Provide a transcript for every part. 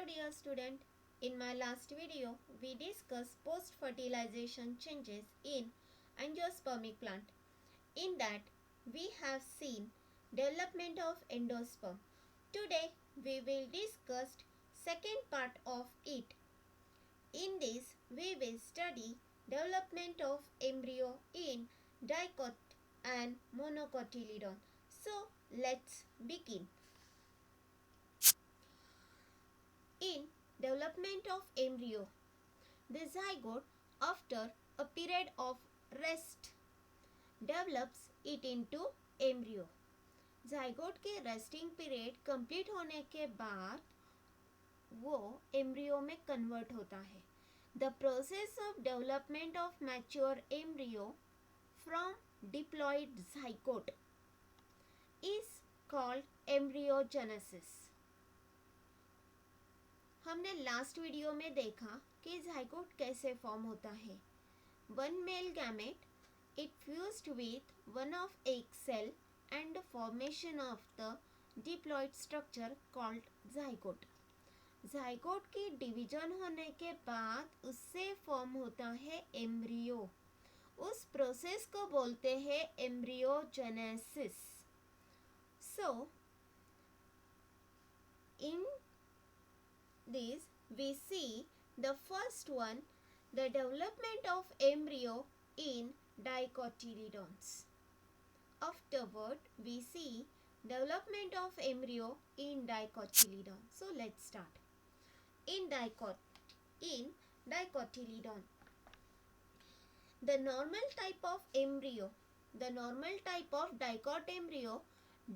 Hello dear student, in my last video we discussed post-fertilization changes in angiospermic plant. In that we have seen development of endosperm. Today we will discuss second part of it. In this we will study development of embryo in dicot and monocotyledon. So let's begin. In development of embryo, the zygote after a period of rest develops it into embryo. zygote के resting period complete होने के बाद वो embryo में convert होता है. The process of development of mature embryo from diploid zygote is called embryogenesis. हमने last video में देखा कि zygote कैसे फॉर्म होता है. One male gamete it fused with one of egg cell and the formation of the diploid structure called zygote. zygote की division होने के बाद उससे फॉर्म होता है एम्ब्रियो. उस प्रोसेस को बोलते हैं embryogenesis. So in this we see the first one, the development of embryo in dicotyledons. Afterward we see development of embryo in dicotyledon. So let's start. In dicotyledon, the normal type of embryo, the normal type of dicot embryo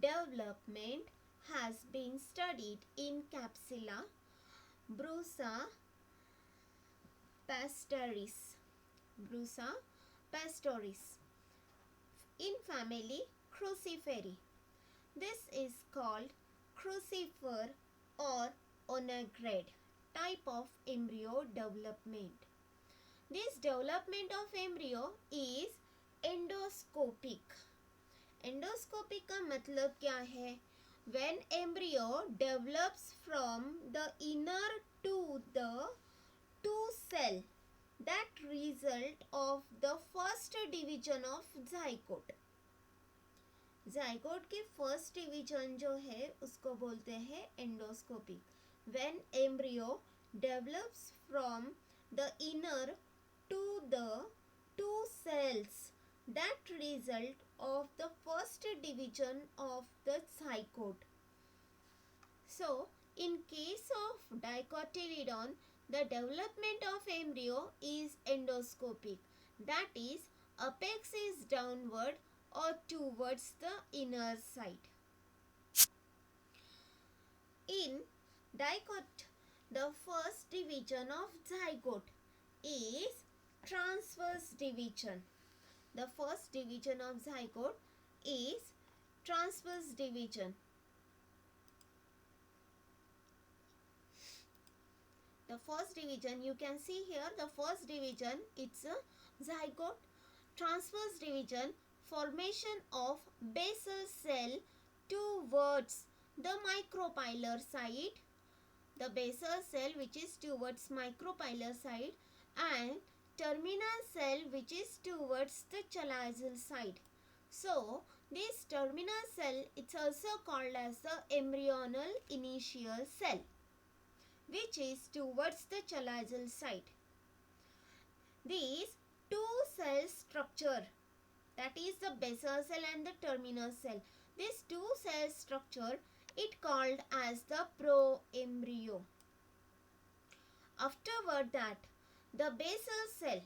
development has been studied in Capsula Brusa pastoris. Brusa pastoris. In family Cruciferae. This is called crucifer or onagrade type of embryo development. This development of embryo is endoscopic. Endoscopic का मतलब क्या है? When embryo develops from the inner to the two cell, that result of the first division of zygote. zygote की first division जो है उसको बोलते हैं endoscopic. When embryo develops from the inner to the two cells, that result of the first division of the zygote. So, in case of dicotyledon, the development of embryo is endoscopic. That is, apex is downward or towards the inner side. In dicot, the first division of zygote is transverse division. The first division of zygote is transverse division. The first division, you can see here, the first division, it's a zygote. Transverse division, formation of basal cell towards the micropylar side. The basal cell which is towards micropylar side, and terminal cell which is towards the chalazial side. So, this terminal cell, it's also called as the embryonal initial cell, which is towards the chalazial side. These two cell structure, that is the basal cell and the terminal cell, this two cell structure it called as the proembryo. Afterward that, the basal cell,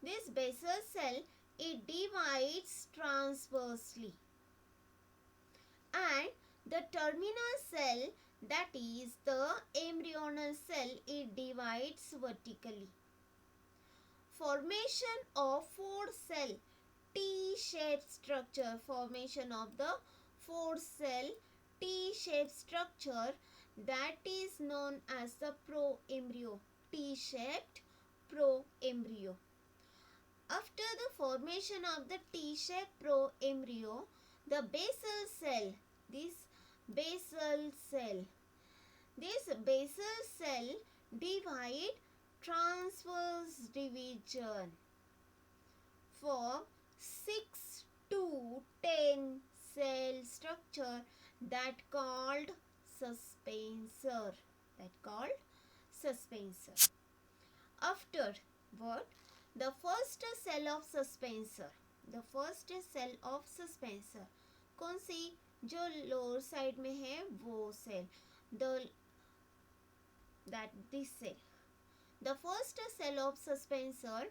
this basal cell it divides transversely, and the terminal cell, that is the embryonal cell, it divides vertically. Formation of four cell T-shaped structure, formation of the four cell T-shaped structure, that is known as the proembryo. T-shaped proembryo. After the formation of the T-shaped proembryo, the basal cell, this basal cell, This basal cell divide transverse division form 6 to 10 cell structure that called suspensor. After what? The first cell of suspensor. कौन सी? जो lower side में है वो cell. This cell. The first cell of suspensor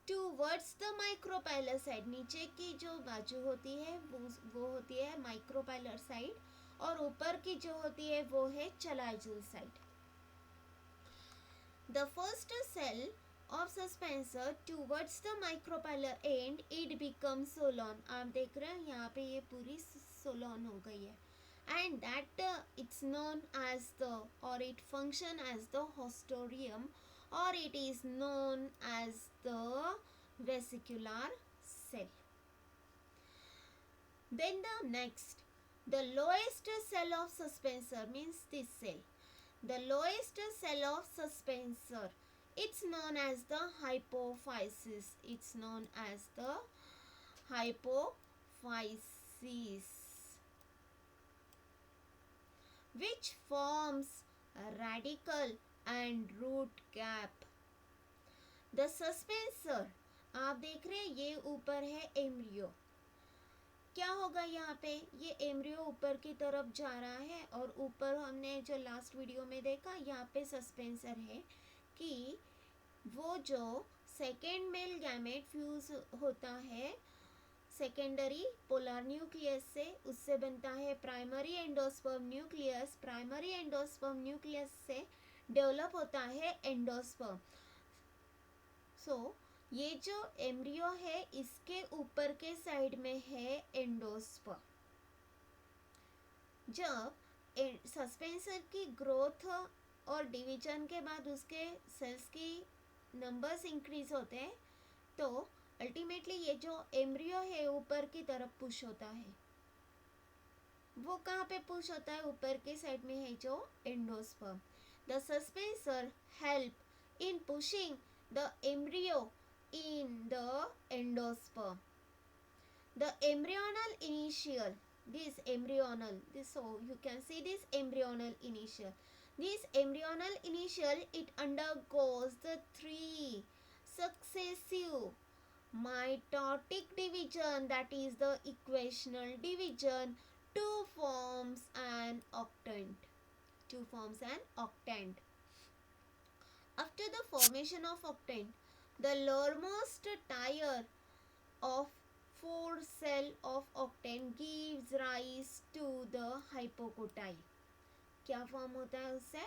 towards the micropylar side. नीचे की जो बाजू होती है वो होती है माइक्रोपाइलर साइड, और ऊपर की जो होती है वो है चलाइजल side. The first cell of suspensor towards the micropylar end, it becomes solon. आप देख रहे हैं यहाँ पे ये पूरी solon हो गई है. And that it's known as the, or it function as the haustorium, or it is known as the vesicular cell. Then the next, the lowest cell of suspensor means this cell. The lowest cell of suspensor, it's known as the hypophysis. Which forms a radical and root cap. The suspensor, आप देख रहे हैं ये ऊपर है embryo. क्या होगा यहाँ पे? ये एम्ब्रियो ऊपर की तरफ जा रहा है, और ऊपर हमने जो लास्ट वीडियो में देखा यहाँ पे सस्पेंसर है कि वो जो सेकेंड मेल गैमेट फ्यूज होता है सेकेंडरी पोलर न्यूक्लियस से, उससे बनता है primary endosperm nucleus. Primary endosperm nucleus से डेवलप होता है एंडोस्पर्म. ये जो एम्ब्रियो है इसके ऊपर के साइड में है एंडोस्पर्म. जब सस्पेंसर की ग्रोथ और डिवीजन के बाद उसके सेल्स की नंबर्स इंक्रीज होते हैं, तो अल्टीमेटली ये जो एम्ब्रियो है ऊपर की तरफ पुश होता है. वो कहाँ पे पुश होता है? ऊपर के साइड में है जो endosperm. The suspensor help in pushing the embryo in the endosperm. The embryonal initial, so you can see this embryonal initial. This embryonal initial, it undergoes the 3 successive mitotic division, that is the equational division, to forms an octant. After the formation of octant, the lowermost tier of 4 cell of octant gives rise to the hypocotyle. क्या form होता है उससे?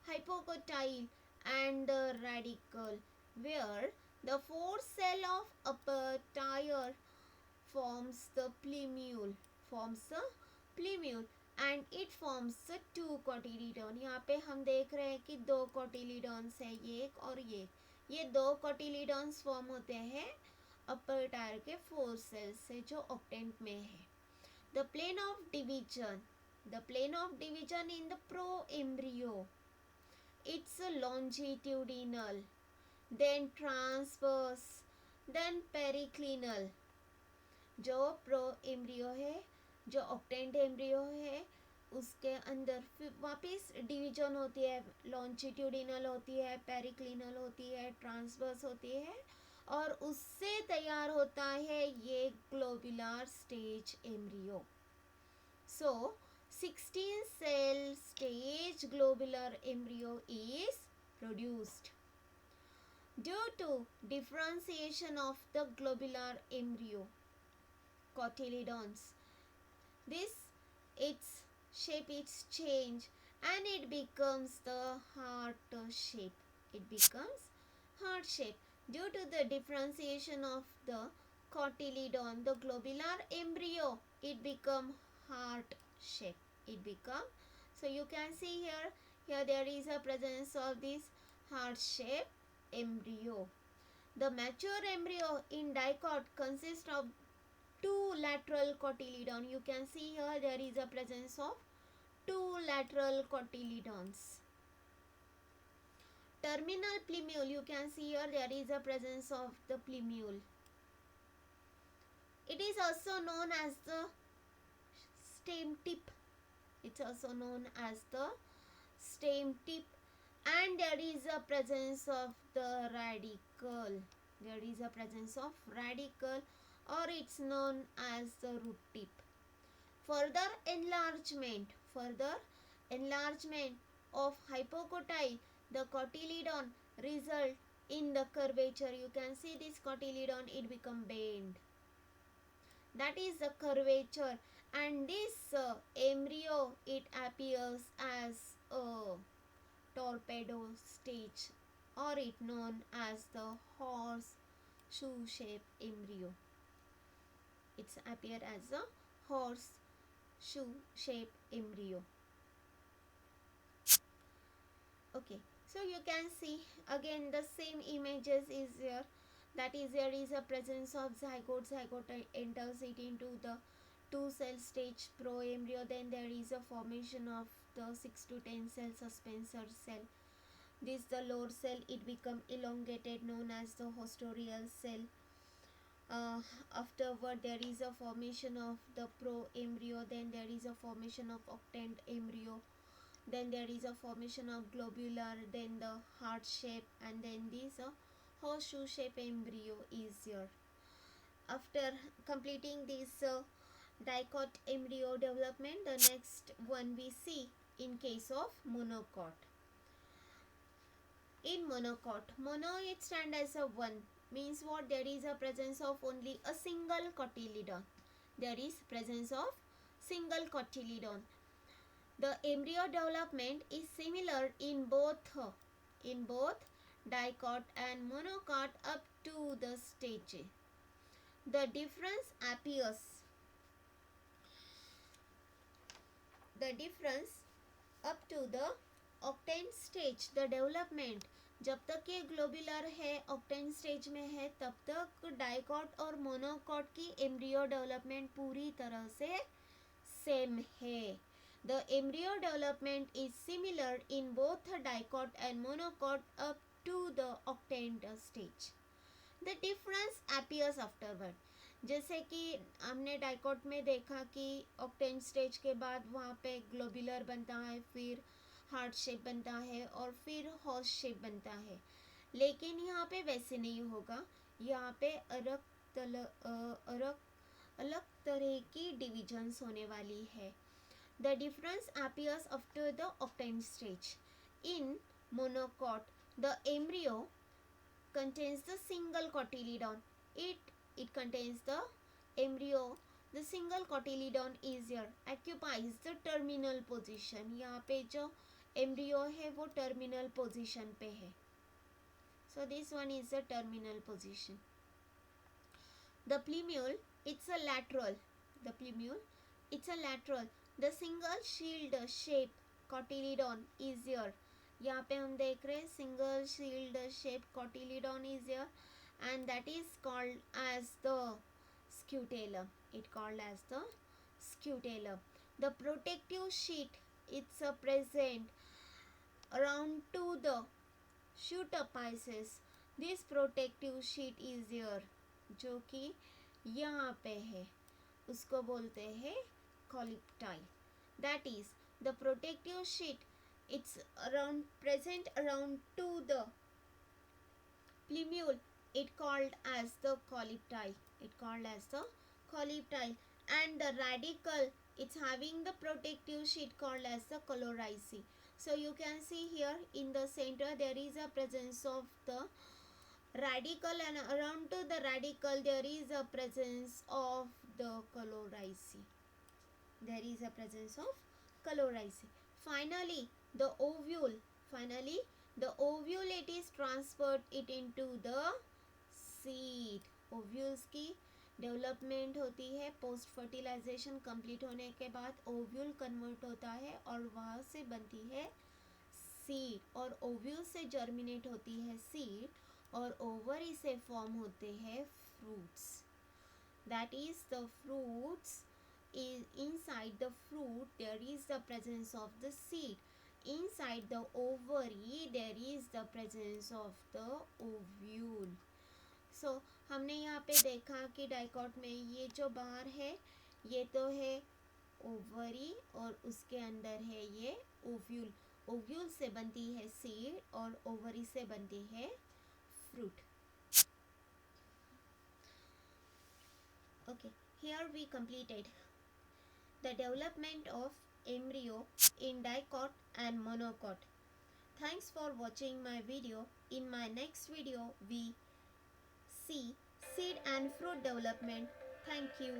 Hypocotyle and the radical, where the 4 cell of upper tier forms the plumule, and it forms 2 cotyledon. यहाँ पे हम देख रहे हैं कि 2 cotyledons है, ये 2 cotyledons फॉर्म होते हैं अपर टायर के 4 सेल्स से जो ऑक्टेंट में है. The plane of division in the proembryo, it's longitudinal, then transverse, then periclinal. जो प्रोएम्ब्रियो है, जो ऑक्टेंट एम्ब्रियो है, उसके अंदर फिर वापस डिवीजन होती है. लॉन्जिट्यूडिनल होती है, पेरिक्लिनल होती है, ट्रांसवर्स होती है, और उससे तैयार होता है ये globular stage embryo. So 16 cell stage globular embryo is produced. Due to differentiation of the globular embryo cotyledons, its shape is changed and it becomes the heart shape. Due to the differentiation of the cotyledon, the globular embryo, it become heart shape. So you can see here there is a presence of this heart shape embryo. The mature embryo in dicot consists of 2 lateral cotyledon. You can see here there is a presence of 2 lateral cotyledons. Terminal plumule, you can see here there is a presence of the plumule. It is also known as the stem tip. It's also known as the stem tip, and there is a presence of the radicle. There is a presence of radicle, or it's known as the root tip. Further enlargement of hypocotyle, the cotyledon result in the curvature. You can see this cotyledon, it become bent. That is the curvature, and this embryo, it appears as a torpedo stage, or it known as the horseshoe shape embryo. It's appeared as a horseshoe shape embryo. Okay, so you can see again the same images is here. That is, there is a presence of zygote. Zygote enters it into the 2-cell stage proembryo. Then there is a formation of the 6 to 10 cell suspensor cell. This the lower cell, it become elongated, known as the haustorial cell. Afterward there is a formation of the proembryo. Then there is a formation of octant embryo. Then there is a formation of globular, then the heart shape, and then this horseshoe shape embryo is here. After completing this dicot embryo development, the next one we see in case of monocot. In monocot, mono it stands as a 1, means what? There is a presence of only a single cotyledon. There is presence of single cotyledon. The embryo development is similar in both dicot and monocot up to the stage. The difference appears. The difference up to the octant stage. The development, जब तक ये globular है, octane stage में है, तब तक dicot और monocot की एम्ब्रियो डेवलपमेंट पूरी तरह से सेम है. The embryo development is similar in both dicot and monocot up to the octant stage. The difference appears afterward. जैसे कि हमने डाइकॉट में देखा कि ऑक्टेंट स्टेज के बाद वहाँ पे ग्लोबुलर बनता है, फिर हार्ट शेप बनता है और फिर हॉर्स शेप बनता है. लेकिन यहाँ पे वैसे नहीं होगा. यहाँ पे अलग तरह की डिविजन्स होने वाली है. The difference appears after the octant stage. In monocot, the embryo contains the single cotyledon. It contains the embryo. The single cotyledon is here, occupies the terminal position. यहाँ पे जो embryo है वो terminal position पे है. So this one is the terminal position. The plumule, it's a lateral. The plumule, it's a lateral. The single shield shape cotyledon is here. यहाँ पे हम देख रहे हैं single shield shape cotyledon is here, and that is called as the scutellum. It called as the scutellum. The protective sheet, it's a present around to the shoot apices. This protective sheet is here, जो कि यहाँ पे है, उसको बोलते हैं collecti. That is, the protective sheet, it's present around to the plumule. It called as the collecti. It called as the collecti. And the radicle, it's having the protective sheet called as the colorici. So you can see here in the center there is a presence of the radicle, and around to the radicle there is a presence of the colorici. There is a presence of colorici. Finally, the ovule. It is transferred it into the seed. Ovules की development होती है post fertilisation complete होने के बाद. Ovule convert होता है और वहाँ से बनती है सीड, और ओव्यूल से जर्मिनेट होती है सीड, और ओवरी से फॉर्म होते हैं fruits. That is the fruits. Inside the fruit there is the presence of the seed. inside the ovary there is the presence of the ovule. So हमने यहाँ पे देखा कि डाइकॉट में ये जो बार है ये तो है ओवरी और उसके अंदर है ये ओव्यूल. ओव्यूल से बनती है सीड और ओवरी से बनती है fruit. Okay, here we completed the development of embryo in dicot and monocot. Thanks for watching my video. In my next video we see seed and fruit development. Thank you.